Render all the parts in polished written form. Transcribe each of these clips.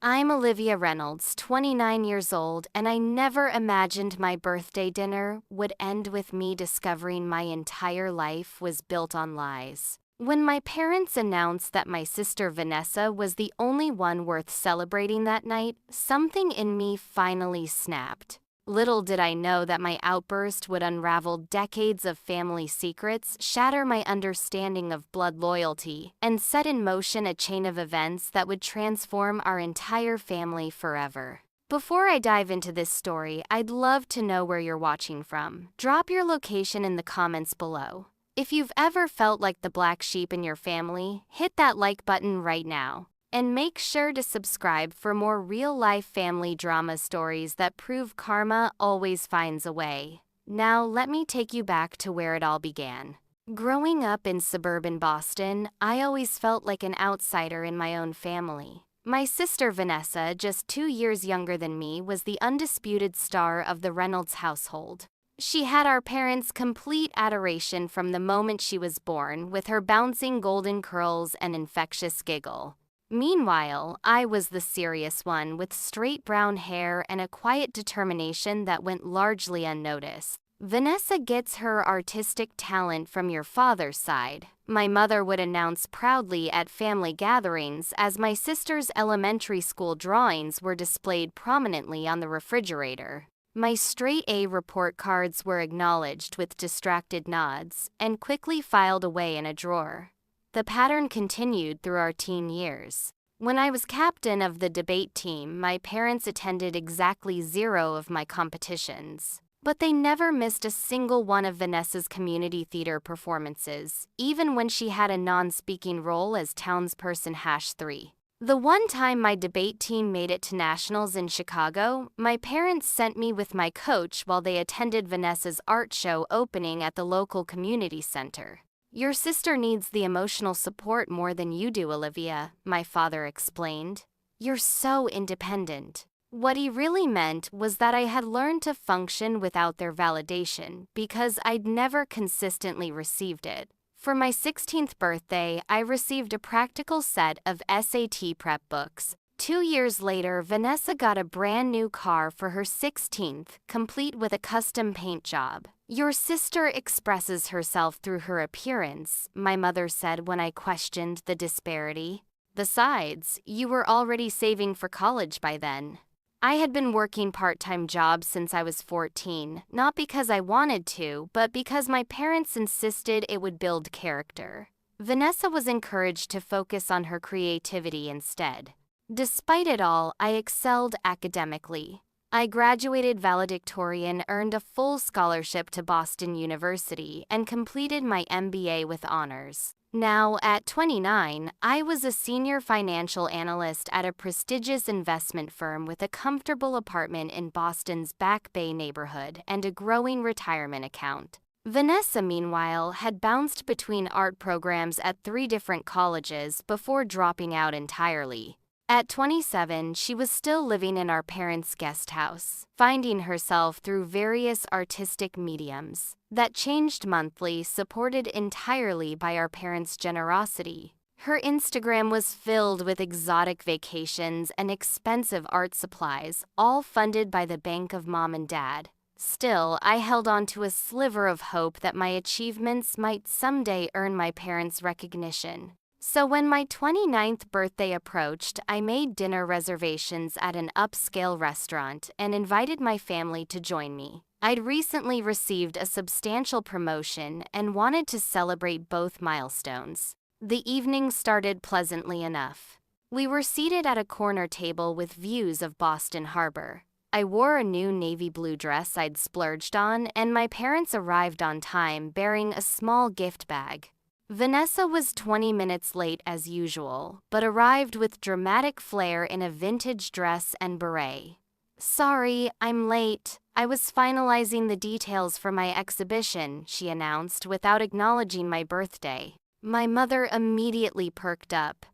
I'm Olivia Reynolds, 29 years old, and I never imagined my birthday dinner would end with me discovering my entire life was built on lies. When my parents announced that my sister Vanessa was the only one worth celebrating that night, something in me finally snapped. Little did I know that my outburst would unravel decades of family secrets, shatter my understanding of blood loyalty, and set in motion a chain of events that would transform our entire family forever. Before I dive into this story, I'd love to know where you're watching from. Drop your location in the comments below. If you've ever felt like the black sheep in your family, hit that like button right now. And make sure to subscribe for more real-life family drama stories that prove karma always finds a way. Now, let me take you back to where it all began. Growing up in suburban Boston, I always felt like an outsider in my own family. My sister Vanessa, just 2 years younger than me, was the undisputed star of the Reynolds household. She had our parents' complete adoration from the moment she was born, with her bouncing golden curls and infectious giggle. Meanwhile, I was the serious one with straight brown hair and a quiet determination that went largely unnoticed. Vanessa gets her artistic talent from your father's side, my mother would announce proudly at family gatherings as my sister's elementary school drawings were displayed prominently on the refrigerator. My straight A report cards were acknowledged with distracted nods and quickly filed away in a drawer. The pattern continued through our teen years. When I was captain of the debate team, my parents attended exactly 0 of my competitions. But they never missed a single one of Vanessa's community theater performances, even when she had a non-speaking role as townsperson #3. The one time my debate team made it to nationals in Chicago, my parents sent me with my coach while they attended Vanessa's art show opening at the local community center. "Your sister needs the emotional support more than you do, Olivia," my father explained. "You're so independent." What he really meant was that I had learned to function without their validation because I'd never consistently received it. For my 16th birthday, I received a practical set of SAT prep books. 2 years later, Vanessa got a brand new car for her 16th, complete with a custom paint job. "Your sister expresses herself through her appearance," my mother said when I questioned the disparity. "Besides, you were already saving for college by then." I had been working part-time jobs since I was 14, not because I wanted to, but because my parents insisted it would build character. Vanessa was encouraged to focus on her creativity instead. Despite it all, I excelled academically. I graduated valedictorian, earned a full scholarship to Boston University, and completed my MBA with honors. Now, at 29, I was a senior financial analyst at a prestigious investment firm with a comfortable apartment in Boston's Back Bay neighborhood and a growing retirement account. Vanessa, meanwhile, had bounced between art programs at 3 different colleges before dropping out entirely. At 27, she was still living in our parents' guest house, finding herself through various artistic mediums that changed monthly, supported entirely by our parents' generosity. Her Instagram was filled with exotic vacations and expensive art supplies, all funded by the bank of mom and dad. Still, I held on to a sliver of hope that my achievements might someday earn my parents' recognition. So when my 29th birthday approached, I made dinner reservations at an upscale restaurant and invited my family to join me. I'd recently received a substantial promotion and wanted to celebrate both milestones. The evening started pleasantly enough. We were seated at a corner table with views of Boston Harbor. I wore a new navy blue dress I'd splurged on, and my parents arrived on time bearing a small gift bag. Vanessa was 20 minutes late as usual, but arrived with dramatic flair in a vintage dress and beret. "Sorry, I'm late. I was finalizing the details for my exhibition," she announced without acknowledging my birthday. My mother immediately perked up.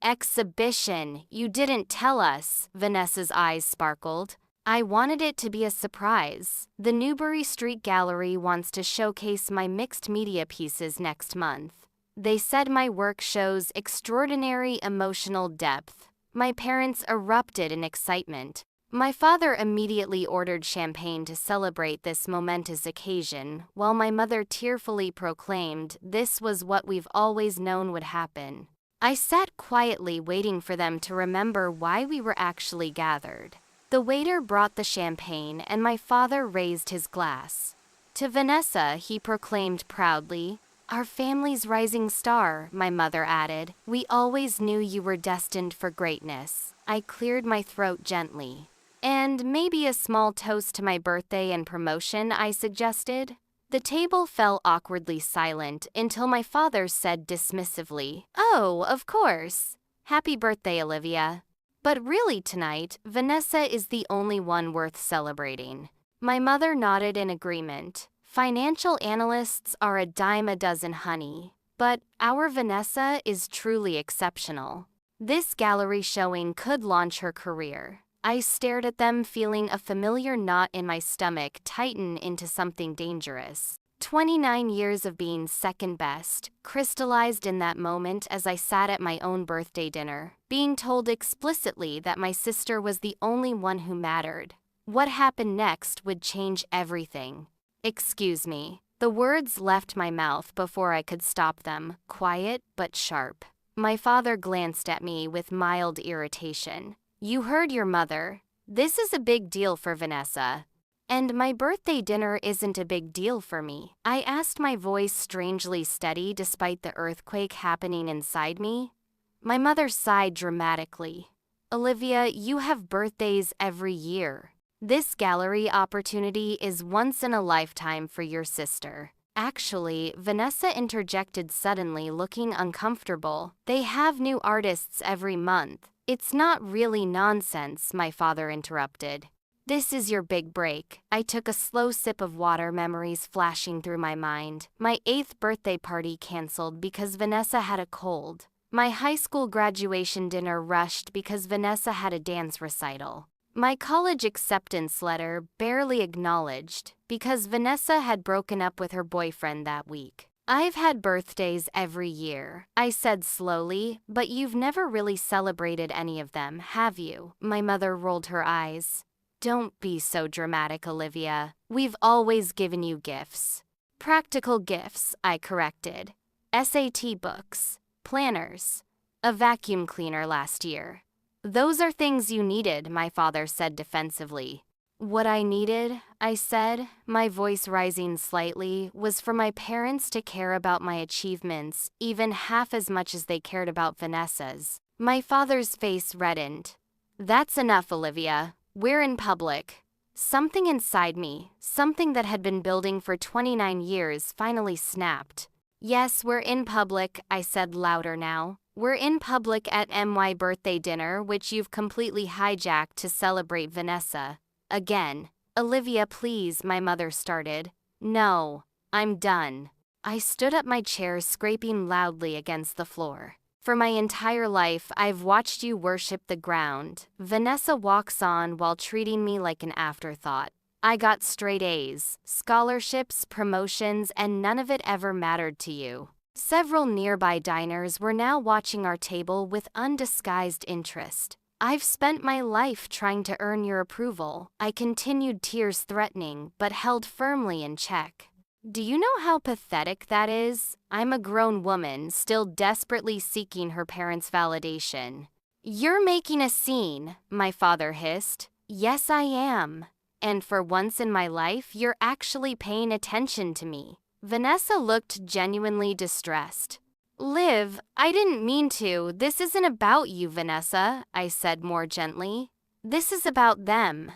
"Exhibition? You didn't tell us," Vanessa's eyes sparkled. "I wanted it to be a surprise. The Newbury Street Gallery wants to showcase my mixed media pieces next month. They said my work shows extraordinary emotional depth." My parents erupted in excitement. My father immediately ordered champagne to celebrate this momentous occasion, while my mother tearfully proclaimed this was what we've always known would happen. I sat quietly waiting for them to remember why we were actually gathered. The waiter brought the champagne and my father raised his glass. To Vanessa, he proclaimed proudly, "Our family's rising star," my mother added. "We always knew you were destined for greatness." I cleared my throat gently. "And maybe a small toast to my birthday and promotion," I suggested. The table fell awkwardly silent until my father said dismissively, "Oh, of course. Happy birthday, Olivia. But really tonight, Vanessa is the only one worth celebrating." My mother nodded in agreement. Financial analysts are a dime a dozen, honey. But our Vanessa is truly exceptional. This gallery showing could launch her career. I stared at them, feeling a familiar knot in my stomach tighten into something dangerous. 29 years of being second best crystallized in that moment as I sat at my own birthday dinner, being told explicitly that my sister was the only one who mattered. What happened next would change everything. "Excuse me." The words left my mouth before I could stop them, quiet but sharp. My father glanced at me with mild irritation. "You heard your mother. This is a big deal for Vanessa." "And my birthday dinner isn't a big deal for me," I asked, my voice strangely steady despite the earthquake happening inside me. My mother sighed dramatically. "Olivia, you have birthdays every year. This gallery opportunity is once in a lifetime for your sister." "Actually," Vanessa interjected suddenly, looking uncomfortable, "they have new artists every month." "It's not really nonsense," my father interrupted. "This is your big break." I took a slow sip of water, memories flashing through my mind. My 8th birthday party canceled because Vanessa had a cold. My high school graduation dinner rushed because Vanessa had a dance recital. My college acceptance letter barely acknowledged because Vanessa had broken up with her boyfriend that week. "I've had birthdays every year," I said slowly, "but you've never really celebrated any of them, have you?" My mother rolled her eyes. "Don't be so dramatic, Olivia. We've always given you gifts." "Practical gifts," I corrected. "SAT books, planners, a vacuum cleaner last year." "Those are things you needed," my father said defensively. "What I needed," I said, my voice rising slightly, "was for my parents to care about my achievements even half as much as they cared about Vanessa's." My father's face reddened. "That's enough, Olivia. We're in public." Something inside me, something that had been building for 29 years, finally snapped. "Yes, we're in public," I said louder now. "We're in public at my birthday dinner, which you've completely hijacked to celebrate Vanessa. Again." "Olivia, please," my mother started. "No, I'm done." I stood up, my chair scraping loudly against the floor. "For my entire life, I've watched you worship the ground." Vanessa walks on while treating me like an afterthought. "I got straight A's, scholarships, promotions, and none of it ever mattered to you." Several nearby diners were now watching our table with undisguised interest. "I've spent my life trying to earn your approval," I continued, tears threatening, but held firmly in check. "Do you know how pathetic that is? I'm a grown woman, still desperately seeking her parents' validation." "You're making a scene," my father hissed. "Yes, I am. And for once in my life, you're actually paying attention to me." Vanessa looked genuinely distressed. "Liv, I didn't mean to. This isn't about you, Vanessa," I said more gently. "This is about them.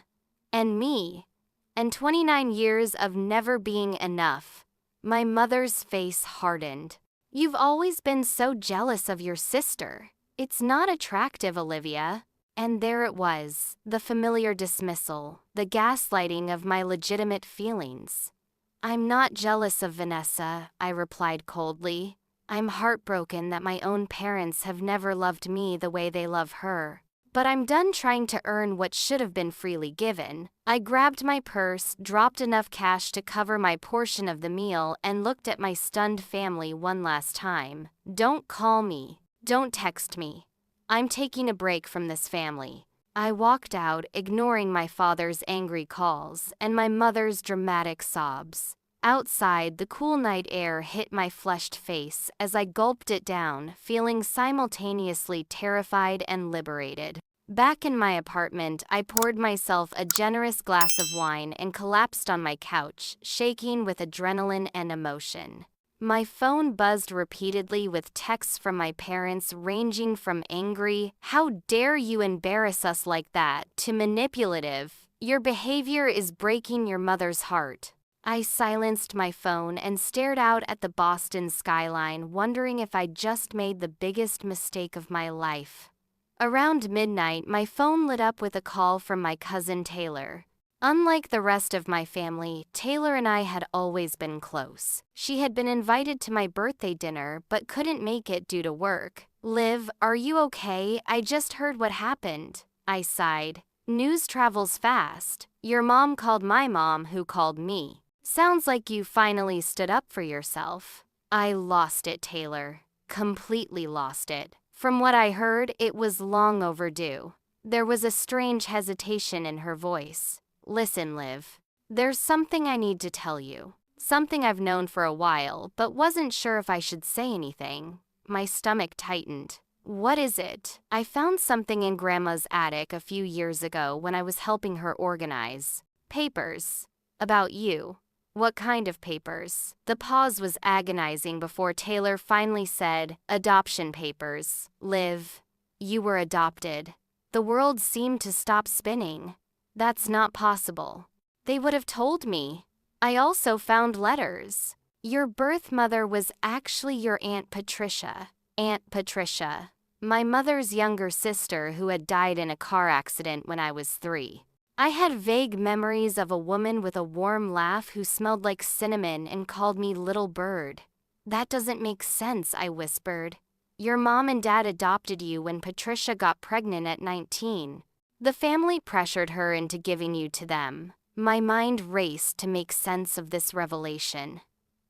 And me. And 29 years of never being enough." My mother's face hardened. "You've always been so jealous of your sister. It's not attractive, Olivia." And there it was, the familiar dismissal, the gaslighting of my legitimate feelings. "I'm not jealous of Vanessa," I replied coldly. "I'm heartbroken that my own parents have never loved me the way they love her. But I'm done trying to earn what should have been freely given." I grabbed my purse, dropped enough cash to cover my portion of the meal, and looked at my stunned family one last time. "Don't call me. Don't text me. I'm taking a break from this family. I walked out, ignoring my father's angry calls and my mother's dramatic sobs. Outside, the cool night air hit my flushed face as I gulped it down, feeling simultaneously terrified and liberated. Back in my apartment, I poured myself a generous glass of wine and collapsed on my couch, shaking with adrenaline and emotion. My phone buzzed repeatedly with texts from my parents ranging from angry, "How dare you embarrass us like that," to manipulative, "Your behavior is breaking your mother's heart." I silenced my phone and stared out at the Boston skyline, wondering if I'd just made the biggest mistake of my life. Around midnight, my phone lit up with a call from my cousin Taylor. Unlike the rest of my family, Taylor and I had always been close. She had been invited to my birthday dinner but couldn't make it due to work. "Liv, are you okay? I just heard what happened," I sighed. "News travels fast. Your mom called my mom, who called me. Sounds like you finally stood up for yourself." I lost it, Taylor. Completely lost it. From what I heard, it was long overdue. There was a strange hesitation in her voice. "Listen, Liv. There's something I need to tell you. Something I've known for a while, but wasn't sure if I should say anything." My stomach tightened. "What is it?" "I found something in Grandma's attic a few years ago when I was helping her organize. Papers. About you." "What kind of papers?" The pause was agonizing before Taylor finally said, "Adoption papers. Liv, you were adopted." The world seemed to stop spinning. "That's not possible. They would have told me." "I also found letters. Your birth mother was actually your Aunt Patricia." Aunt Patricia. My mother's younger sister who had died in a car accident when I was 3. I had vague memories of a woman with a warm laugh who smelled like cinnamon and called me little bird. "That doesn't make sense," I whispered. "Your mom and dad adopted you when Patricia got pregnant at 19. The family pressured her into giving you to them." My mind raced to make sense of this revelation.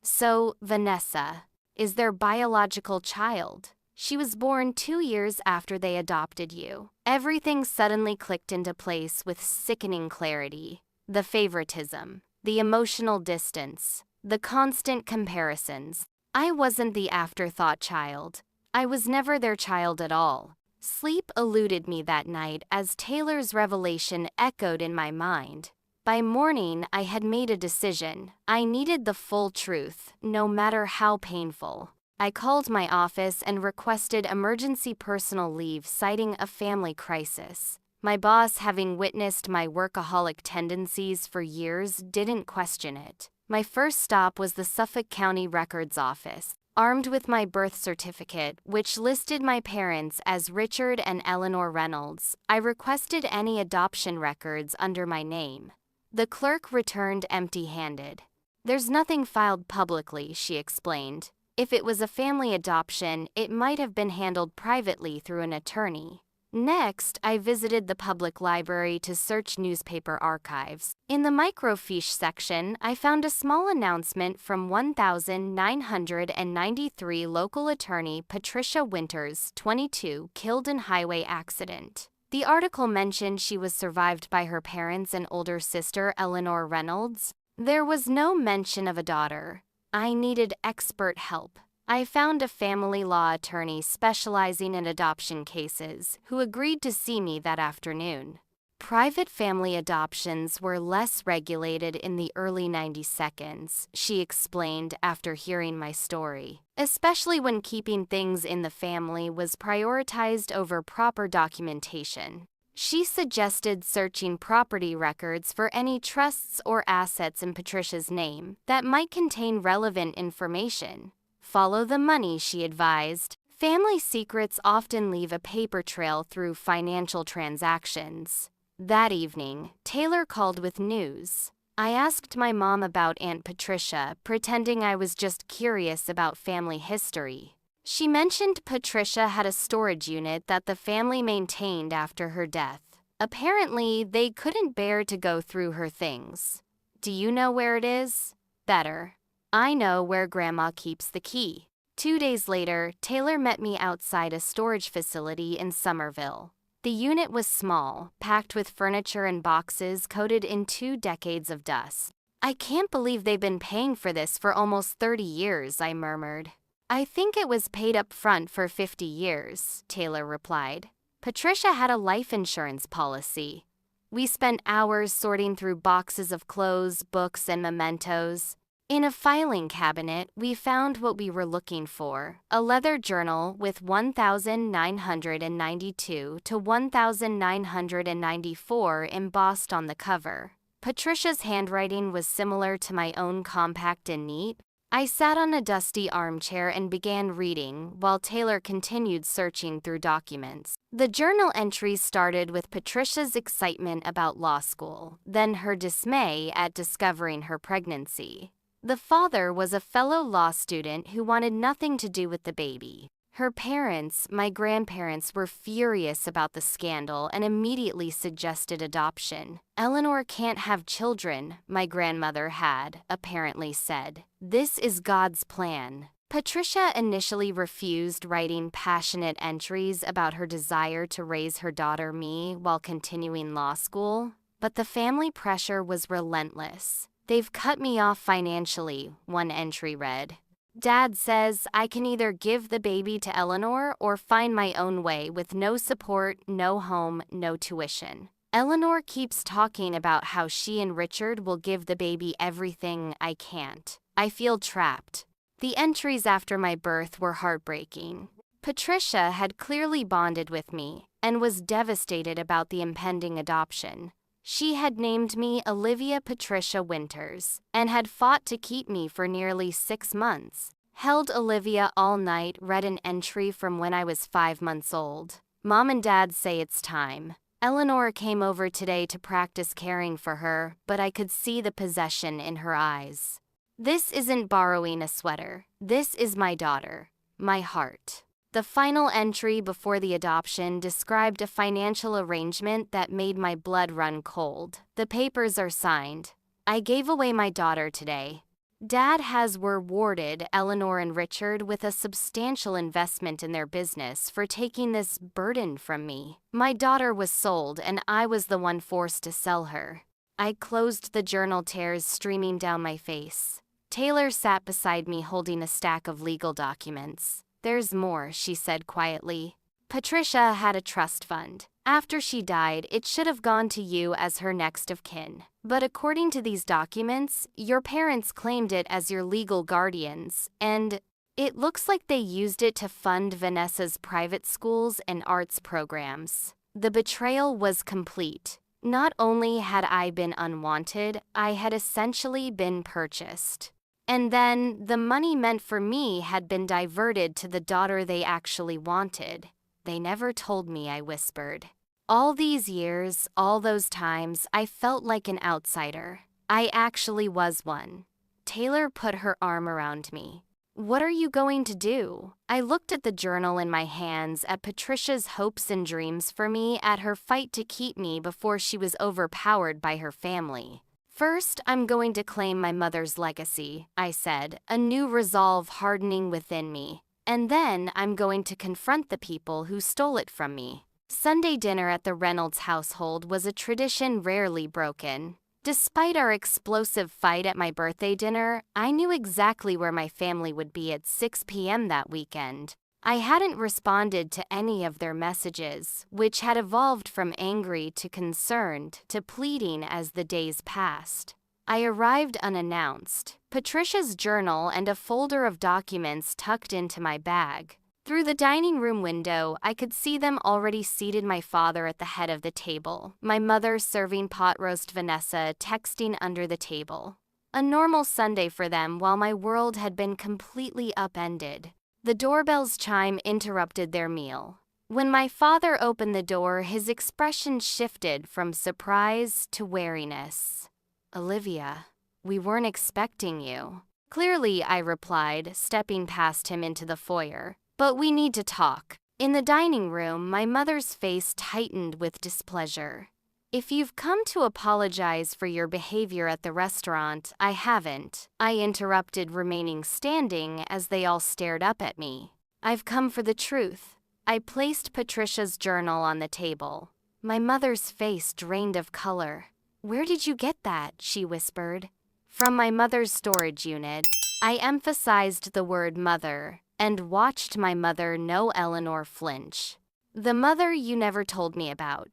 "So, Vanessa, is their biological child?" "She was born 2 years after they adopted you." Everything suddenly clicked into place with sickening clarity. The favoritism, the emotional distance, the constant comparisons. I wasn't the afterthought child. I was never their child at all. Sleep eluded me that night as Taylor's revelation echoed in my mind. By morning, I had made a decision. I needed the full truth, no matter how painful. I called my office and requested emergency personal leave citing a family crisis. My boss, having witnessed my workaholic tendencies for years, didn't question it. My first stop was the Suffolk County Records Office. Armed with my birth certificate, which listed my parents as Richard and Eleanor Reynolds, I requested any adoption records under my name. The clerk returned empty-handed. "There's nothing filed publicly," she explained. "If it was a family adoption, it might have been handled privately through an attorney." Next, I visited the public library to search newspaper archives. In the microfiche section, I found a small announcement from 1993 local attorney Patricia Winters, 22, killed in highway accident. The article mentioned she was survived by her parents and older sister, Eleanor Reynolds. There was no mention of a daughter. I needed expert help. I found a family law attorney specializing in adoption cases who agreed to see me that afternoon. Private family adoptions were less regulated in the early 92nds, she explained after hearing my story, especially when keeping things in the family was prioritized over proper documentation. She suggested searching property records for any trusts or assets in Patricia's name that might contain relevant information. Follow the money, she advised. Family secrets often leave a paper trail through financial transactions. That evening, Taylor called with news. I asked my mom about Aunt Patricia, pretending I was just curious about family history. She mentioned Patricia had a storage unit that the family maintained after her death. Apparently, they couldn't bear to go through her things. "Do you know where it is?" "Better. I know where Grandma keeps the key." 2 days later, Taylor met me outside a storage facility in Somerville. The unit was small, packed with furniture and boxes coated in 2 decades of dust. "I can't believe they've been paying for this for almost 30 years, I murmured. "I think it was paid up front for 50 years, Taylor replied. "Patricia had a life insurance policy." We spent hours sorting through boxes of clothes, books, and mementos. In a filing cabinet, we found what we were looking for, a leather journal with 1992 to 1994 embossed on the cover. Patricia's handwriting was similar to my own, compact and neat. I sat on a dusty armchair and began reading, while Taylor continued searching through documents. The journal entries started with Patricia's excitement about law school, then her dismay at discovering her pregnancy. The father was a fellow law student who wanted nothing to do with the baby. Her parents, my grandparents, were furious about the scandal and immediately suggested adoption. "Eleanor can't have children," my grandmother had apparently said. "This is God's plan." Patricia initially refused writing passionate entries about her desire to raise her daughter me while continuing law school, but the family pressure was relentless. "They've cut me off financially," one entry read. "Dad says I can either give the baby to Eleanor or find my own way with no support, no home, no tuition. Eleanor keeps talking about how she and Richard will give the baby everything. I can't. I feel trapped." The entries after my birth were heartbreaking. Patricia had clearly bonded with me and was devastated about the impending adoption. She had named me Olivia Patricia Winters and had fought to keep me for nearly 6 months. Held Olivia all night, read an entry from when I was 5 months old. "Mom and Dad say it's time. Eleanor came over today to practice caring for her, but I could see the possession in her eyes. This isn't borrowing a sweater. This is my daughter, my heart." The final entry before the adoption described a financial arrangement that made my blood run cold. "The papers are signed. I gave away my daughter today. Dad has rewarded Eleanor and Richard with a substantial investment in their business for taking this burden from me. My daughter was sold and I was the one forced to sell her." I closed the journal, tears streaming down my face. Taylor sat beside me holding a stack of legal documents. "There's more," she said quietly. "Patricia had a trust fund. After she died, it should have gone to you as her next of kin. But according to these documents, your parents claimed it as your legal guardians, and it looks like they used it to fund Vanessa's private schools and arts programs." The betrayal was complete. Not only had I been unwanted, I had essentially been purchased. And then, the money meant for me had been diverted to the daughter they actually wanted. "They never told me," I whispered. All these years, all those times, I felt like an outsider. I actually was one. Taylor put her arm around me. "What are you going to do?" I looked at the journal in my hands, at Patricia's hopes and dreams for me, at her fight to keep me before she was overpowered by her family. "First, I'm going to claim my mother's legacy," I said, a new resolve hardening within me. "And then I'm going to confront the people who stole it from me." Sunday dinner at the Reynolds household was a tradition rarely broken. Despite our explosive fight at my birthday dinner, I knew exactly where my family would be at 6 p.m. that weekend. I hadn't responded to any of their messages, which had evolved from angry to concerned to pleading as the days passed. I arrived unannounced, Patricia's journal and a folder of documents tucked into my bag. Through the dining room window, I could see them already seated, my father at the head of the table, my mother serving pot roast, Vanessa texting under the table. A normal Sunday for them, while my world had been completely upended. The doorbell's chime interrupted their meal. When my father opened the door, his expression shifted from surprise to wariness. "Olivia, we weren't expecting you." "Clearly," I replied, stepping past him into the foyer. "But we need to talk." In the dining room, my mother's face tightened with displeasure. If you've come to apologize for your behavior at the restaurant, I haven't, I interrupted, remaining standing as they all stared up at me. I've come for the truth. I placed Patricia's journal on the table. My mother's face drained of color. Where did you get that? She whispered. From my mother's storage unit. I emphasized the word mother and watched my mother, no Eleanor, flinch. The mother you never told me about.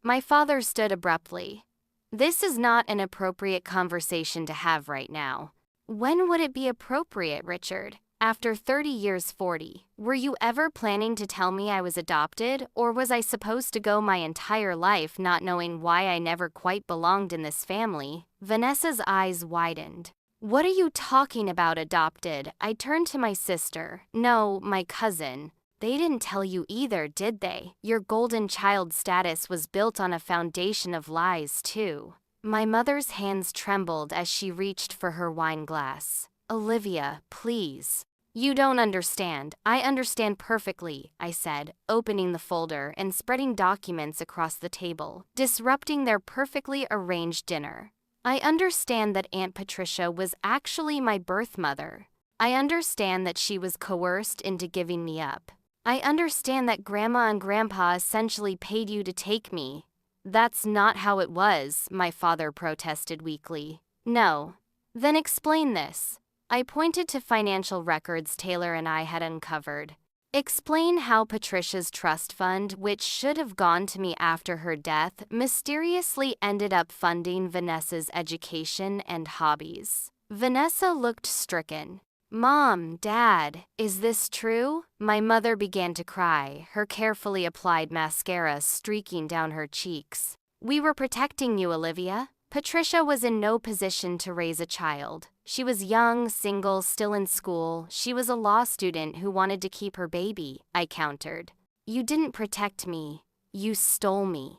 My father stood abruptly. This is not an appropriate conversation to have right now. When would it be appropriate, Richard? After 30 years, 40. Were you ever planning to tell me I was adopted, or was I supposed to go my entire life not knowing why I never quite belonged in this family? Vanessa's eyes widened. What are you talking about, adopted? I turned to my sister. No, my cousin. They didn't tell you either, did they? Your golden child status was built on a foundation of lies, too. My mother's hands trembled as she reached for her wine glass. Olivia, please. You don't understand. I understand perfectly, I said, opening the folder and spreading documents across the table, disrupting their perfectly arranged dinner. I understand that Aunt Patricia was actually my birth mother. I understand that she was coerced into giving me up. I understand that Grandma and Grandpa essentially paid you to take me. That's not how it was, my father protested weakly. No. Then explain this. I pointed to financial records Taylor and I had uncovered. Explain how Patricia's trust fund, which should have gone to me after her death, mysteriously ended up funding Vanessa's education and hobbies. Vanessa looked stricken. Mom, Dad, is this true? My mother began to cry, her carefully applied mascara streaking down her cheeks. We were protecting you, Olivia. Patricia was in no position to raise a child. She was young, single, still in school. She was a law student who wanted to keep her baby, I countered. You didn't protect me. You stole me.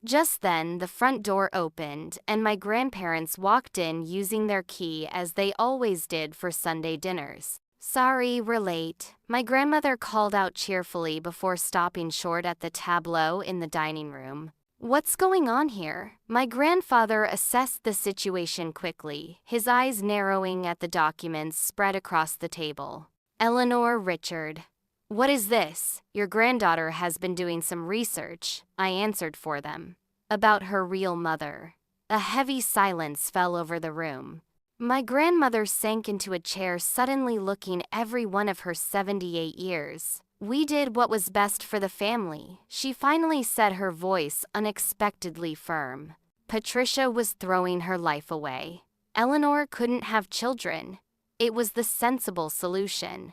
Just then, the front door opened, and my grandparents walked in using their key as they always did for Sunday dinners. Sorry, we're late, my grandmother called out cheerfully before stopping short at the tableau in the dining room. What's going on here? My grandfather assessed the situation quickly, his eyes narrowing at the documents spread across the table. Eleanor, Richard. What is this? Your granddaughter has been doing some research, I answered for them. About her real mother. A heavy silence fell over the room. My grandmother sank into a chair, suddenly looking every one of her 78 years. We did what was best for the family, she finally said, her voice unexpectedly firm. Patricia was throwing her life away. Eleanor couldn't have children. It was the sensible solution.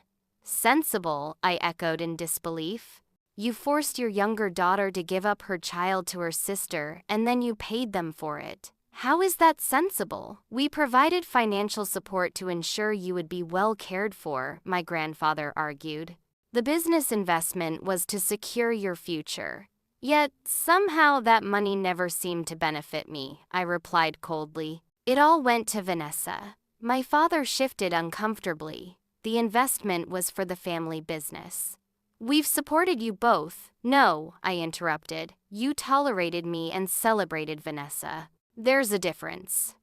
Sensible, I echoed in disbelief. You forced your younger daughter to give up her child to her sister, and then you paid them for it. How is that sensible? We provided financial support to ensure you would be well cared for, my grandfather argued. The business investment was to secure your future. Yet, somehow that money never seemed to benefit me, I replied coldly. It all went to Vanessa. My father shifted uncomfortably. The investment was for the family business. We've supported you both. No, I interrupted. You tolerated me and celebrated Vanessa. There's a difference.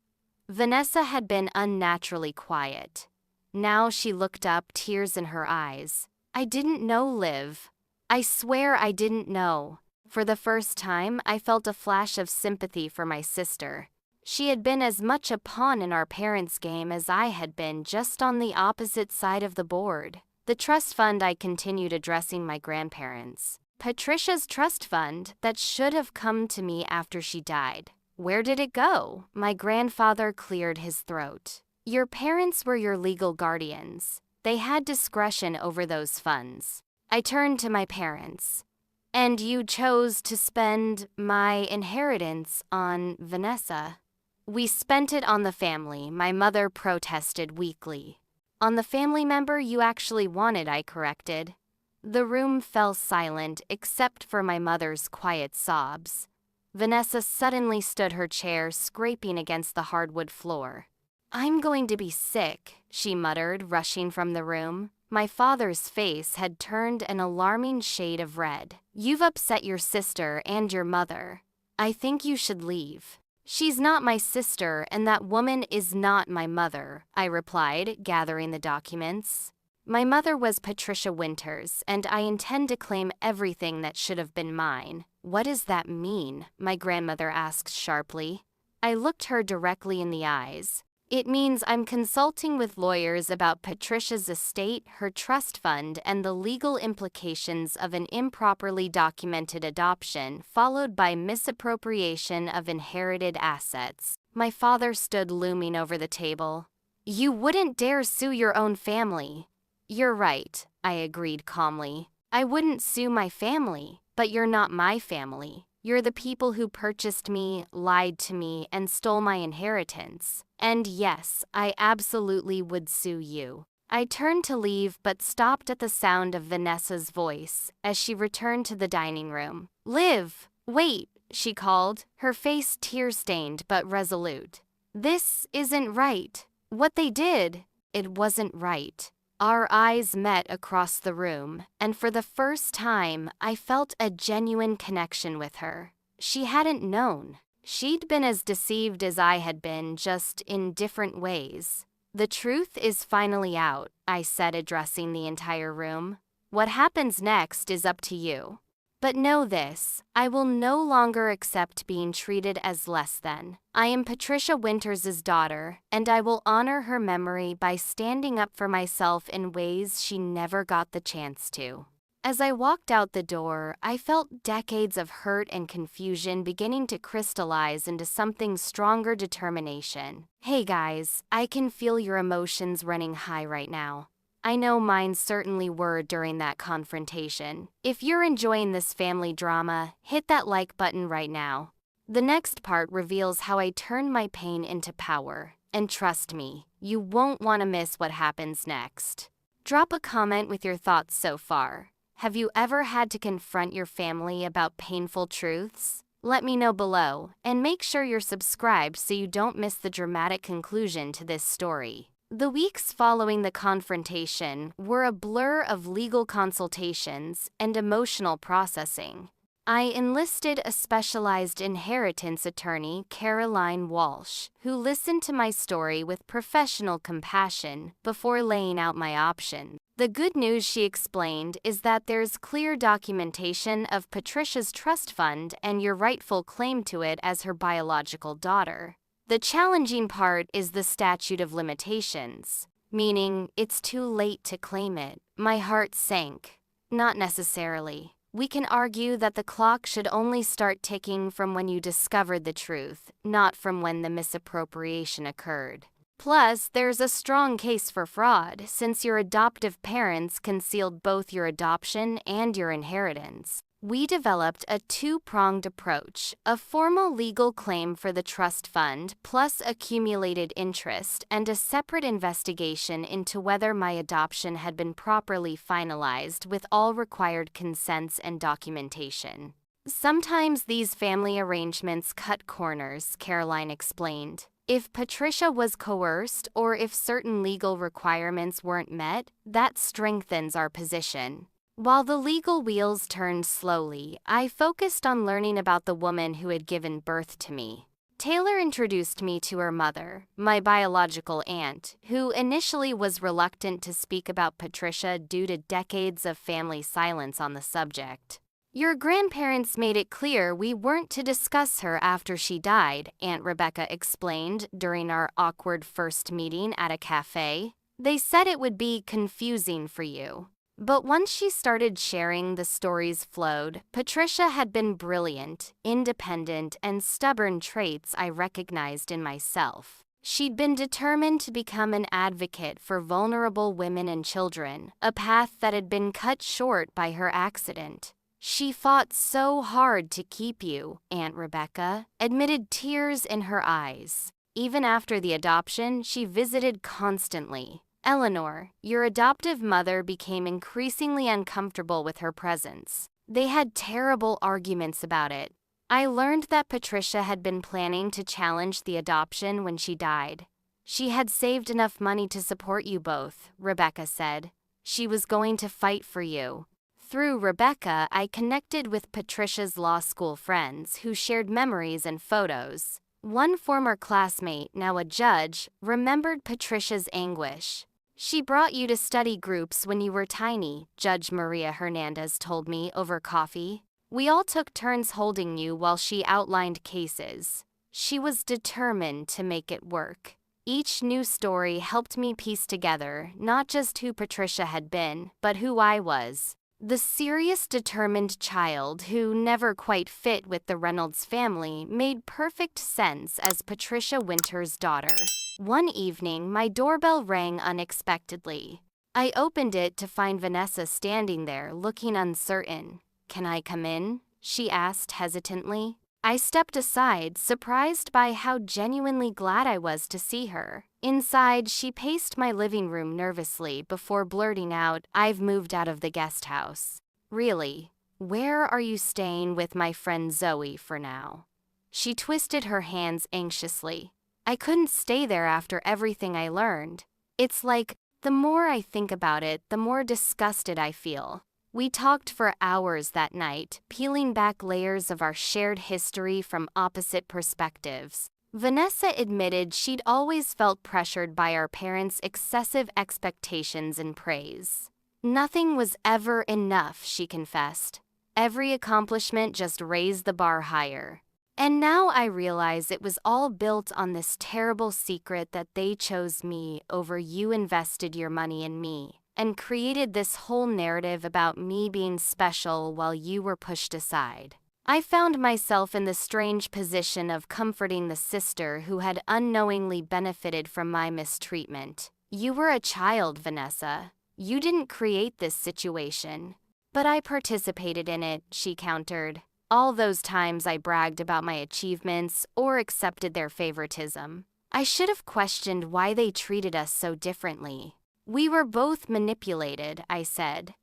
Vanessa had been unnaturally quiet. Now she looked up, tears in her eyes. I didn't know, Liv. I swear I didn't know. For the first time, I felt a flash of sympathy for my sister. She had been as much a pawn in our parents' game as I had been, just on the opposite side of the board. The trust fund, I continued, addressing my grandparents. Patricia's trust fund that should have come to me after she died. Where did it go? My grandfather cleared his throat. Your parents were your legal guardians. They had discretion over those funds. I turned to my parents. And you chose to spend my inheritance on Vanessa. We spent it on the family, my mother protested weakly. On the family member you actually wanted, I corrected. The room fell silent except for my mother's quiet sobs. Vanessa suddenly stood her chair, scraping against the hardwood floor. I'm going to be sick, she muttered, rushing from the room. My father's face had turned an alarming shade of red. You've upset your sister and your mother. I think you should leave. She's not my sister, and that woman is not my mother, I replied, gathering the documents. My mother was Patricia Winters, and I intend to claim everything that should have been mine. What does that mean? My grandmother asked sharply. I looked her directly in the eyes. It means I'm consulting with lawyers about Patricia's estate, her trust fund, and the legal implications of an improperly documented adoption, followed by misappropriation of inherited assets. My father stood looming over the table. You wouldn't dare sue your own family. You're right, I agreed calmly. I wouldn't sue my family, but you're not my family. You're the people who purchased me, lied to me, and stole my inheritance. And yes, I absolutely would sue you. I turned to leave but stopped at the sound of Vanessa's voice as she returned to the dining room. Liv, wait, she called, her face tear-stained but resolute. This isn't right. What they did, it wasn't right. Our eyes met across the room, and for the first time, I felt a genuine connection with her. She hadn't known. She'd been as deceived as I had been, just in different ways. The truth is finally out, I said, addressing the entire room. What happens next is up to you. But know this, I will no longer accept being treated as less than. I am Patricia Winters' daughter, and I will honor her memory by standing up for myself in ways she never got the chance to. As I walked out the door, I felt decades of hurt and confusion beginning to crystallize into something stronger: determination. Hey guys, I can feel your emotions running high right now. I know mine certainly were during that confrontation. If you're enjoying this family drama, hit that like button right now. The next part reveals how I turned my pain into power. And trust me, you won't want to miss what happens next. Drop a comment with your thoughts so far. Have you ever had to confront your family about painful truths? Let me know below, and make sure you're subscribed so you don't miss the dramatic conclusion to this story. The weeks following the confrontation were a blur of legal consultations and emotional processing. I enlisted a specialized inheritance attorney, Caroline Walsh, who listened to my story with professional compassion before laying out my options. The good news, she explained, is that there's clear documentation of Patricia's trust fund and your rightful claim to it as her biological daughter. The challenging part is the statute of limitations, meaning it's too late to claim it. My heart sank. Not necessarily. We can argue that the clock should only start ticking from when you discovered the truth, not from when the misappropriation occurred. Plus, there's a strong case for fraud, since your adoptive parents concealed both your adoption and your inheritance. We developed a two-pronged approach: a formal legal claim for the trust fund plus accumulated interest, and a separate investigation into whether my adoption had been properly finalized with all required consents and documentation. Sometimes these family arrangements cut corners, Caroline explained. If Patricia was coerced or if certain legal requirements weren't met, that strengthens our position. While the legal wheels turned slowly, I focused on learning about the woman who had given birth to me. Taylor introduced me to her mother, my biological aunt, who initially was reluctant to speak about Patricia due to decades of family silence on the subject. Your grandparents made it clear we weren't to discuss her after she died, Aunt Rebecca explained during our awkward first meeting at a cafe. They said it would be confusing for you. But once she started sharing, the stories flowed. Patricia had been brilliant, independent, and stubborn, traits I recognized in myself. She'd been determined to become an advocate for vulnerable women and children, a path that had been cut short by her accident. She fought so hard to keep you, Aunt Rebecca admitted, tears in her eyes. Even after the adoption, she visited constantly. Eleanor, your adoptive mother, became increasingly uncomfortable with her presence. They had terrible arguments about it. I learned that Patricia had been planning to challenge the adoption when she died. She had saved enough money to support you both, Rebecca said. She was going to fight for you. Through Rebecca, I connected with Patricia's law school friends who shared memories and photos. One former classmate, now a judge, remembered Patricia's anguish. "She brought you to study groups when you were tiny," Judge Maria Hernandez told me over coffee. "We all took turns holding you while she outlined cases. She was determined to make it work." Each new story helped me piece together not just who Patricia had been, but who I was. The serious, determined child who never quite fit with the Reynolds family made perfect sense as Patricia Winter's daughter. One evening, my doorbell rang unexpectedly. I opened it to find Vanessa standing there, looking uncertain. "Can I come in?" she asked hesitantly. I stepped aside, surprised by how genuinely glad I was to see her. Inside, she paced my living room nervously before blurting out, "I've moved out of the guest house." "Really? Where are you staying with my friend Zoe for now?" She twisted her hands anxiously. "I couldn't stay there after everything I learned. It's like, the more I think about it, the more disgusted I feel." We talked for hours that night, peeling back layers of our shared history from opposite perspectives. Vanessa admitted she'd always felt pressured by our parents' excessive expectations and praise. "Nothing was ever enough," she confessed. "Every accomplishment just raised the bar higher." And now I realize it was all built on this terrible secret that they chose me over you invested your money in me, and created this whole narrative about me being special while you were pushed aside. I found myself in the strange position of comforting the sister who had unknowingly benefited from my mistreatment. "You were a child, Vanessa. You didn't create this situation." "But I participated in it," she countered. "All those times I bragged about my achievements or accepted their favoritism. I should have questioned why they treated us so differently." "We were both manipulated," I said.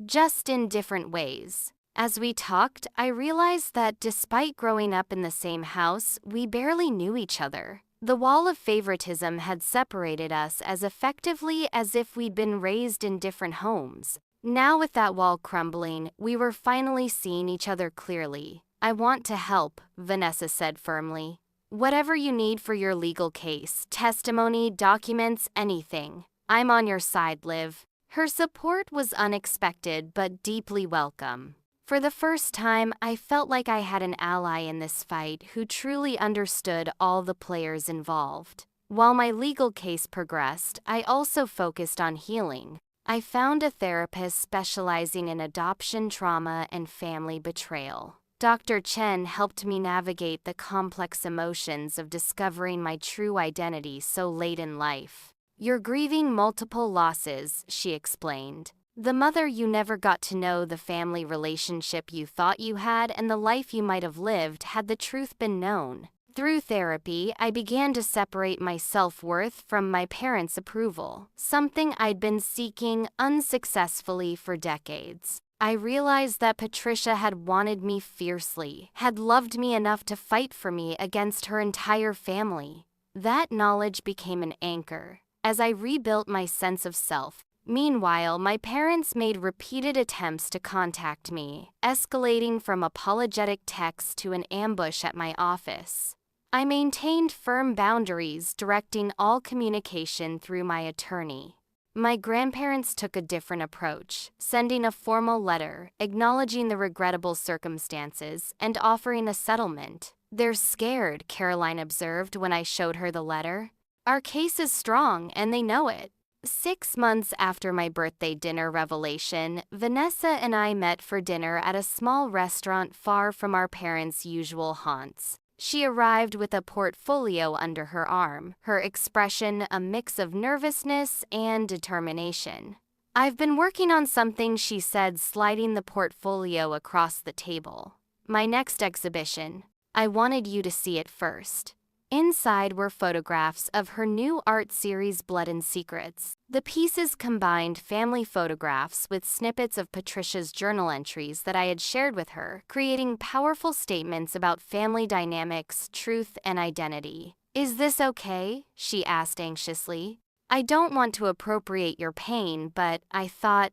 "Just in different ways." As we talked, I realized that despite growing up in the same house, we barely knew each other. The wall of favoritism had separated us as effectively as if we'd been raised in different homes. Now with that wall crumbling, we were finally seeing each other clearly. "I want to help," Vanessa said firmly. "Whatever you need for your legal case, testimony, documents, anything. I'm on your side, Liv." Her support was unexpected but deeply welcome. For the first time, I felt like I had an ally in this fight who truly understood all the players involved. While my legal case progressed, I also focused on healing. I found a therapist specializing in adoption trauma and family betrayal. Dr. Chen helped me navigate the complex emotions of discovering my true identity so late in life. "You're grieving multiple losses," she explained. "The mother you never got to know, the family relationship you thought you had, and the life you might have lived had the truth been known." Through therapy, I began to separate my self-worth from my parents' approval, something I'd been seeking unsuccessfully for decades. I realized that Patricia had wanted me fiercely, had loved me enough to fight for me against her entire family. That knowledge became an anchor as I rebuilt my sense of self. Meanwhile, my parents made repeated attempts to contact me, escalating from apologetic texts to an ambush at my office. I maintained firm boundaries, directing all communication through my attorney. My grandparents took a different approach, sending a formal letter, acknowledging the regrettable circumstances, and offering a settlement. "They're scared," Caroline observed when I showed her the letter. "Our case is strong, and they know it." 6 months after my birthday dinner revelation, Vanessa and I met for dinner at a small restaurant far from our parents' usual haunts. She arrived with a portfolio under her arm, her expression a mix of nervousness and determination. "I've been working on something," she said, sliding the portfolio across the table. "My next exhibition. I wanted you to see it first." Inside were photographs of her new art series Blood and Secrets. The pieces combined family photographs with snippets of Patricia's journal entries that I had shared with her, creating powerful statements about family dynamics, truth, and identity. "Is this okay?" she asked anxiously. "I don't want to appropriate your pain, but I thought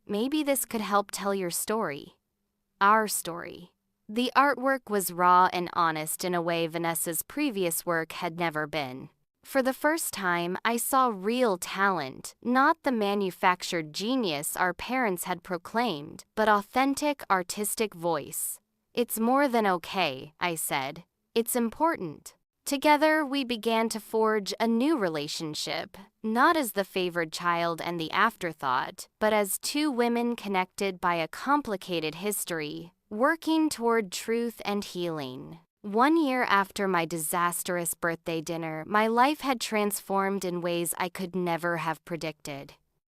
maybe this could help tell your story. Our story. The artwork was raw and honest in a way Vanessa's previous work had never been. For the first time, I saw real talent, not the manufactured genius our parents had proclaimed, but authentic artistic voice. It's more than okay, I said. It's important. Together, we began to forge a new relationship, not as the favored child and the afterthought, but as two women connected by a complicated history, working toward truth and healing. 1 year after my disastrous birthday dinner, my life had transformed in ways I could never have predicted.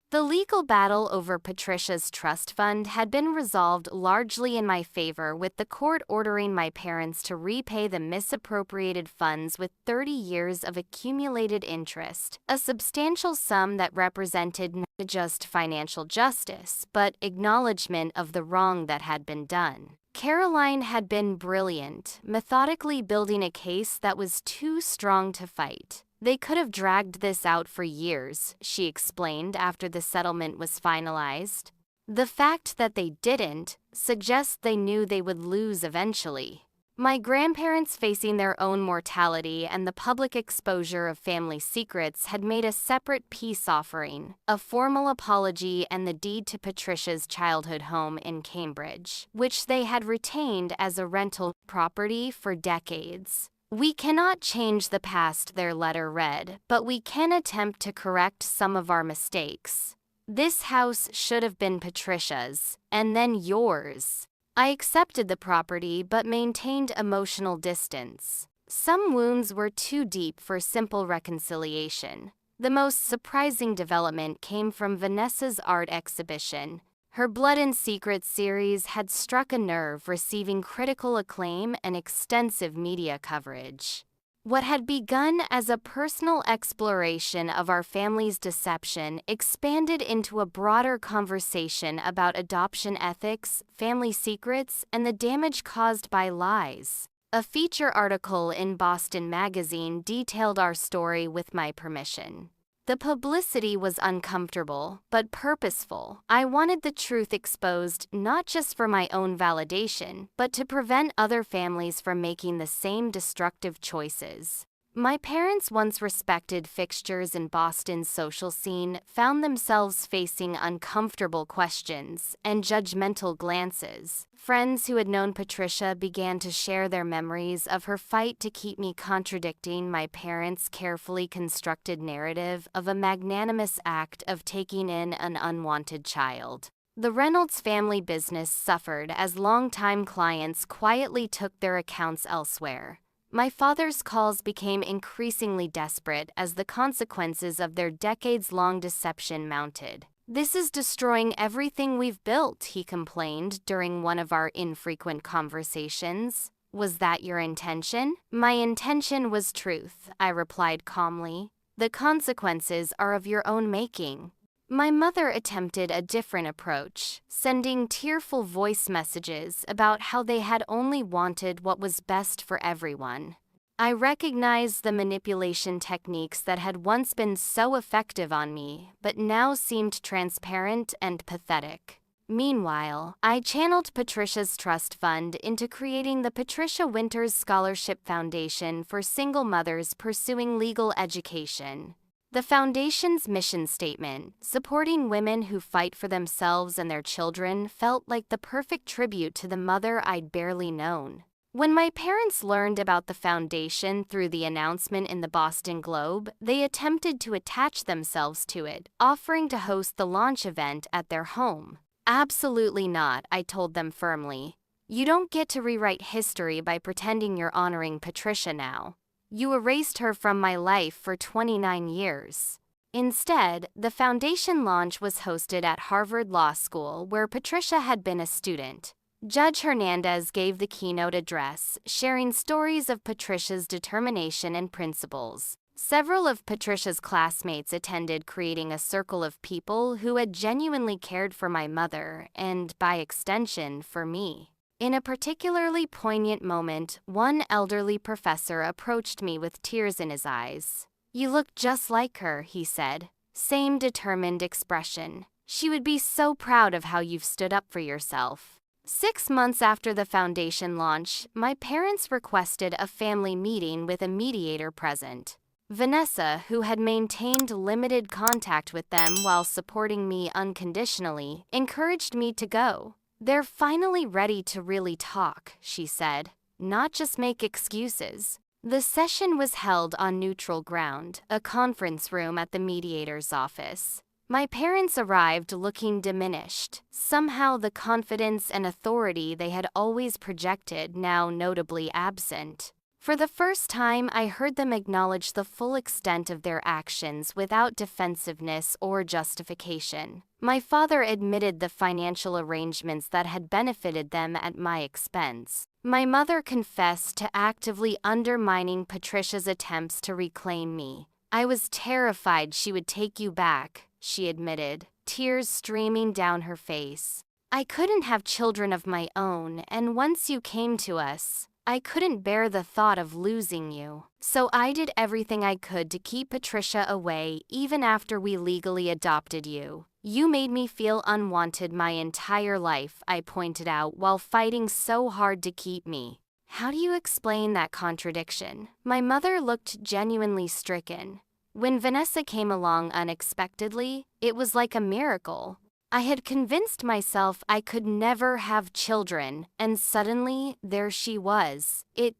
The legal battle over Patricia's trust fund had been resolved largely in my favor, with the court ordering my parents to repay the misappropriated funds with 30 years of accumulated interest, a substantial sum that represented not just financial justice, but acknowledgement of the wrong that had been done. Caroline had been brilliant, methodically building a case that was too strong to fight. They could have dragged this out for years, she explained after the settlement was finalized. The fact that they didn't suggests they knew they would lose eventually. My grandparents, facing their own mortality and the public exposure of family secrets, had made a separate peace offering, a formal apology, and the deed to Patricia's childhood home in Cambridge, which they had retained as a rental property for decades. We cannot change the past, their letter read, but we can attempt to correct some of our mistakes. This house should have been Patricia's, and then yours. I accepted the property but maintained emotional distance. Some wounds were too deep for simple reconciliation. The most surprising development came from Vanessa's art exhibition. Her Blood and Secrets series had struck a nerve, receiving critical acclaim and extensive media coverage. What had begun as a personal exploration of our family's deception expanded into a broader conversation about adoption ethics, family secrets, and the damage caused by lies. A feature article in Boston Magazine detailed our story with my permission. The publicity was uncomfortable, but purposeful. I wanted the truth exposed, not just for my own validation, but to prevent other families from making the same destructive choices. My parents, once respected fixtures in Boston's social scene, found themselves facing uncomfortable questions and judgmental glances. Friends who had known Patricia began to share their memories of her fight to keep me, contradicting my parents' carefully constructed narrative of a magnanimous act of taking in an unwanted child. The Reynolds family business suffered as longtime clients quietly took their accounts elsewhere. My father's calls became increasingly desperate as the consequences of their decades-long deception mounted. "This is destroying everything we've built," he complained during one of our infrequent conversations. "Was that your intention?" "My intention was truth," I replied calmly. "The consequences are of your own making." My mother attempted a different approach, sending tearful voice messages about how they had only wanted what was best for everyone. I recognized the manipulation techniques that had once been so effective on me, but now seemed transparent and pathetic. Meanwhile, I channeled Patricia's trust fund into creating the Patricia Winters Scholarship Foundation for single mothers pursuing legal education. The foundation's mission statement, supporting women who fight for themselves and their children, felt like the perfect tribute to the mother I'd barely known. When my parents learned about the foundation through the announcement in the Boston Globe, they attempted to attach themselves to it, offering to host the launch event at their home. "Absolutely not," I told them firmly. "You don't get to rewrite history by pretending you're honoring Patricia now. You erased her from my life for 29 years. Instead, the foundation launch was hosted at Harvard Law School, where Patricia had been a student. Judge Hernandez gave the keynote address, sharing stories of Patricia's determination and principles. Several of Patricia's classmates attended, creating a circle of people who had genuinely cared for my mother and, by extension, for me. In a particularly poignant moment, one elderly professor approached me with tears in his eyes. "You look just like her," he said. "Same determined expression. She would be so proud of how you've stood up for yourself. 6 months after the foundation launch, my parents requested a family meeting with a mediator present. Vanessa, who had maintained limited contact with them while supporting me unconditionally, encouraged me to go. "They're finally ready to really talk," she said, "not just make excuses." The session was held on neutral ground, a conference room at the mediator's office. My parents arrived looking diminished. Somehow the confidence and authority they had always projected now notably absent. For the first time, I heard them acknowledge the full extent of their actions without defensiveness or justification. My father admitted the financial arrangements that had benefited them at my expense. My mother confessed to actively undermining Patricia's attempts to reclaim me. "I was terrified she would take you back," she admitted, tears streaming down her face. "I couldn't have children of my own, and once you came to us, I couldn't bear the thought of losing you. So I did everything I could to keep Patricia away even after we legally adopted you. You made me feel unwanted my entire life," I pointed out while fighting so hard to keep me. "How do you explain that contradiction?" My mother looked genuinely stricken. When Vanessa came along unexpectedly, it was like a miracle. I had convinced myself I could never have children, and suddenly there she was. It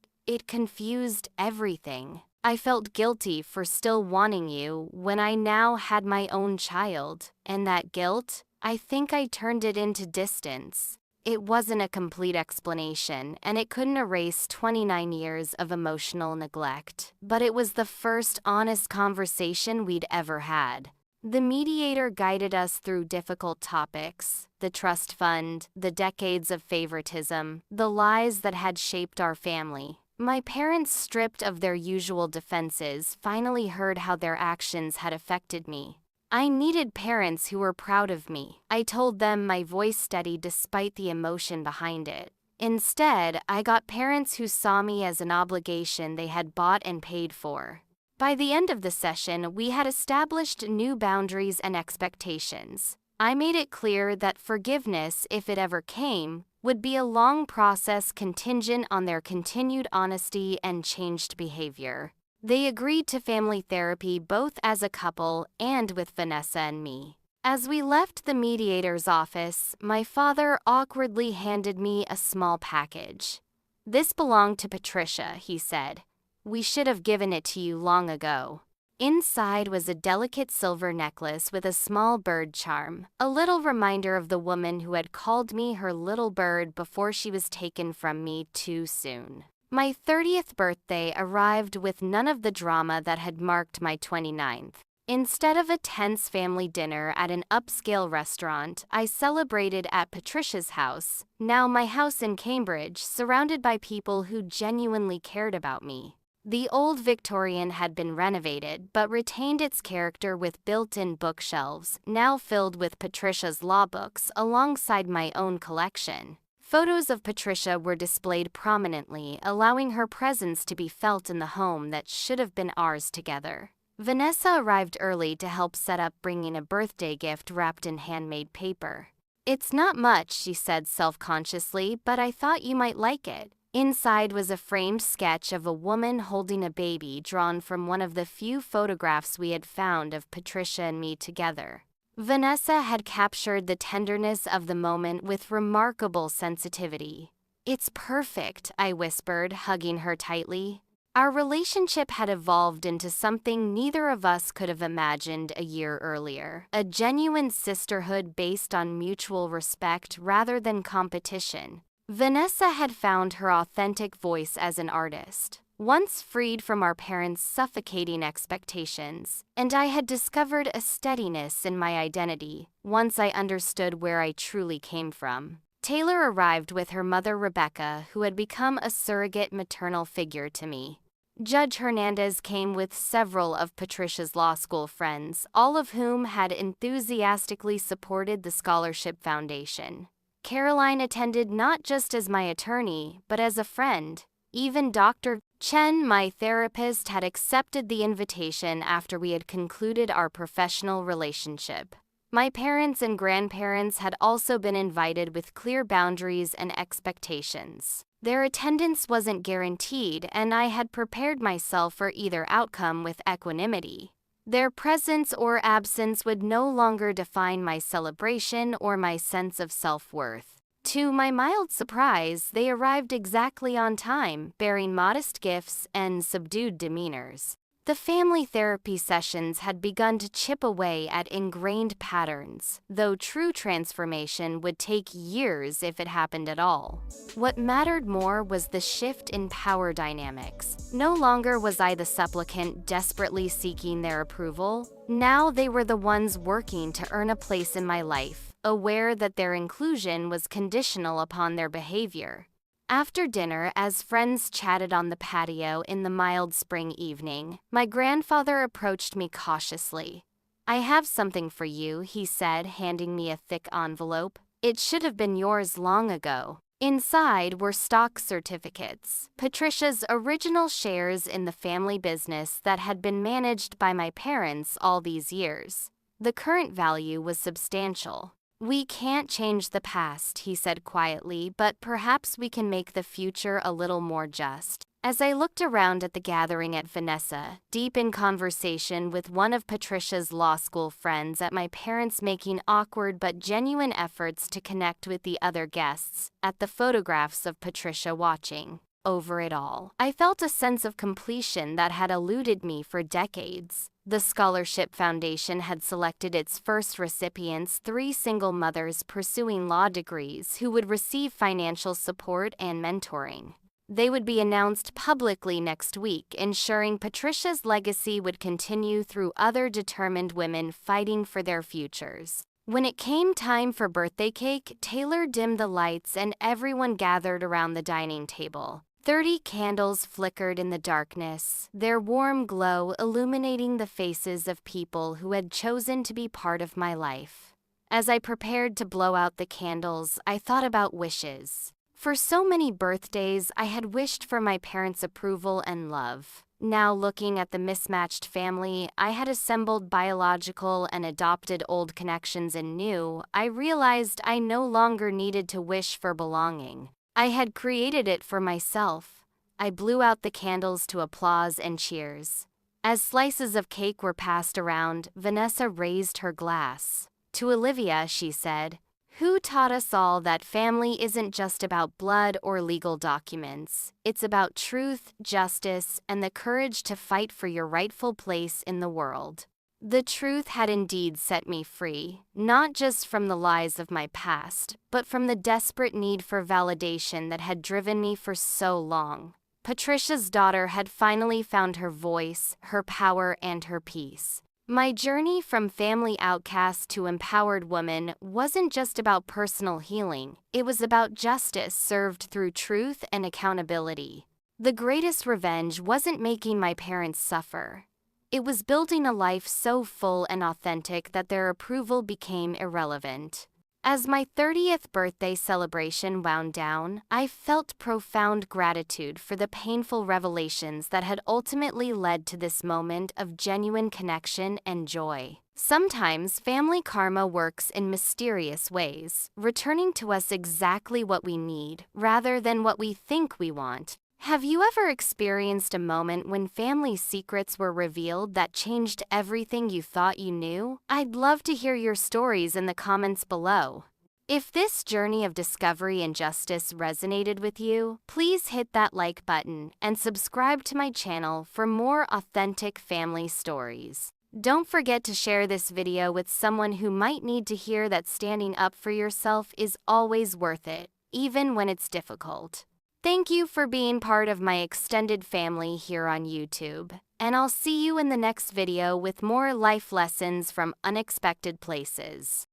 confused everything. I felt guilty for still wanting you when I now had my own child, and that guilt, I think I turned it into distance. It wasn't a complete explanation, and it couldn't erase 29 years of emotional neglect, but it was the first honest conversation we'd ever had. The mediator guided us through difficult topics: the trust fund, the decades of favoritism, the lies that had shaped our family. My parents, stripped of their usual defenses, finally heard how their actions had affected me. I needed parents who were proud of me. I told them, my voice steady despite the emotion behind it. Instead, I got parents who saw me as an obligation they had bought and paid for. By the end of the session, we had established new boundaries and expectations. I made it clear that forgiveness, if it ever came, would be a long process contingent on their continued honesty and changed behavior. They agreed to family therapy both as a couple and with Vanessa and me. As we left the mediator's office, my father awkwardly handed me a small package. "This belonged to Patricia," he said. "We should have given it to you long ago." Inside was a delicate silver necklace with a small bird charm, a little reminder of the woman who had called me her little bird before she was taken from me too soon. My 30th birthday arrived with none of the drama that had marked my 29th. Instead of a tense family dinner at an upscale restaurant, I celebrated at Patricia's house, now my house in Cambridge, surrounded by people who genuinely cared about me. The old Victorian had been renovated but retained its character with built-in bookshelves, now filled with Patricia's law books alongside my own collection. Photos of Patricia were displayed prominently, allowing her presence to be felt in the home that should have been ours together. Vanessa arrived early to help set up, bringing a birthday gift wrapped in handmade paper. "It's not much," she said self-consciously, "but I thought you might like it." Inside was a framed sketch of a woman holding a baby drawn from one of the few photographs we had found of Patricia and me together. Vanessa had captured the tenderness of the moment with remarkable sensitivity. "It's perfect," I whispered, hugging her tightly. Our relationship had evolved into something neither of us could have imagined a year earlier, a genuine sisterhood based on mutual respect rather than competition. Vanessa had found her authentic voice as an artist, once freed from our parents' suffocating expectations, and I had discovered a steadiness in my identity once I understood where I truly came from. Taylor arrived with her mother Rebecca, who had become a surrogate maternal figure to me. Judge Hernandez came with several of Patricia's law school friends, all of whom had enthusiastically supported the scholarship foundation. Caroline attended not just as my attorney, but as a friend. Even Dr. Chen, my therapist, had accepted the invitation after we had concluded our professional relationship. My parents and grandparents had also been invited with clear boundaries and expectations. Their attendance wasn't guaranteed, and I had prepared myself for either outcome with equanimity. Their presence or absence would no longer define my celebration or my sense of self-worth. To my mild surprise, they arrived exactly on time, bearing modest gifts and subdued demeanors. The family therapy sessions had begun to chip away at ingrained patterns, though true transformation would take years if it happened at all. What mattered more was the shift in power dynamics. No longer was I the supplicant desperately seeking their approval. Now they were the ones working to earn a place in my life, aware that their inclusion was conditional upon their behavior. After dinner, as friends chatted on the patio in the mild spring evening, my grandfather approached me cautiously. "I have something for you," he said, handing me a thick envelope. "It should have been yours long ago." Inside were stock certificates, Patricia's original shares in the family business that had been managed by my parents all these years. The current value was substantial. "We can't change the past," he said quietly, "but perhaps we can make the future a little more just." As I looked around at the gathering at Vanessa, deep in conversation with one of Patricia's law school friends, at my parents making awkward but genuine efforts to connect with the other guests, at the photographs of Patricia watching over it all, I felt a sense of completion that had eluded me for decades. The Scholarship Foundation had selected its first recipients, 3 single mothers pursuing law degrees who would receive financial support and mentoring. They would be announced publicly next week, ensuring Patricia's legacy would continue through other determined women fighting for their futures. When it came time for birthday cake, Taylor dimmed the lights and everyone gathered around the dining table. 30 candles flickered in the darkness, their warm glow illuminating the faces of people who had chosen to be part of my life. As I prepared to blow out the candles, I thought about wishes. For so many birthdays, I had wished for my parents' approval and love. Now, looking at the mismatched family I had assembled, biological and adopted, old connections and new, I realized I no longer needed to wish for belonging. I had created it for myself. I blew out the candles to applause and cheers. As slices of cake were passed around, Vanessa raised her glass. "To Olivia," she said, "who taught us all that family isn't just about blood or legal documents. It's about truth, justice, and the courage to fight for your rightful place in the world." The truth had indeed set me free, not just from the lies of my past, but from the desperate need for validation that had driven me for so long. Patricia's daughter had finally found her voice, her power, and her peace. My journey from family outcast to empowered woman wasn't just about personal healing, it was about justice served through truth and accountability. The greatest revenge wasn't making my parents suffer. It was building a life so full and authentic that their approval became irrelevant. As my 30th birthday celebration wound down, I felt profound gratitude for the painful revelations that had ultimately led to this moment of genuine connection and joy. Sometimes family karma works in mysterious ways, returning to us exactly what we need rather than what we think we want. Have you ever experienced a moment when family secrets were revealed that changed everything you thought you knew? I'd love to hear your stories in the comments below. If this journey of discovery and justice resonated with you, please hit that like button and subscribe to my channel for more authentic family stories. Don't forget to share this video with someone who might need to hear that standing up for yourself is always worth it, even when it's difficult. Thank you for being part of my extended family here on YouTube, and I'll see you in the next video with more life lessons from unexpected places.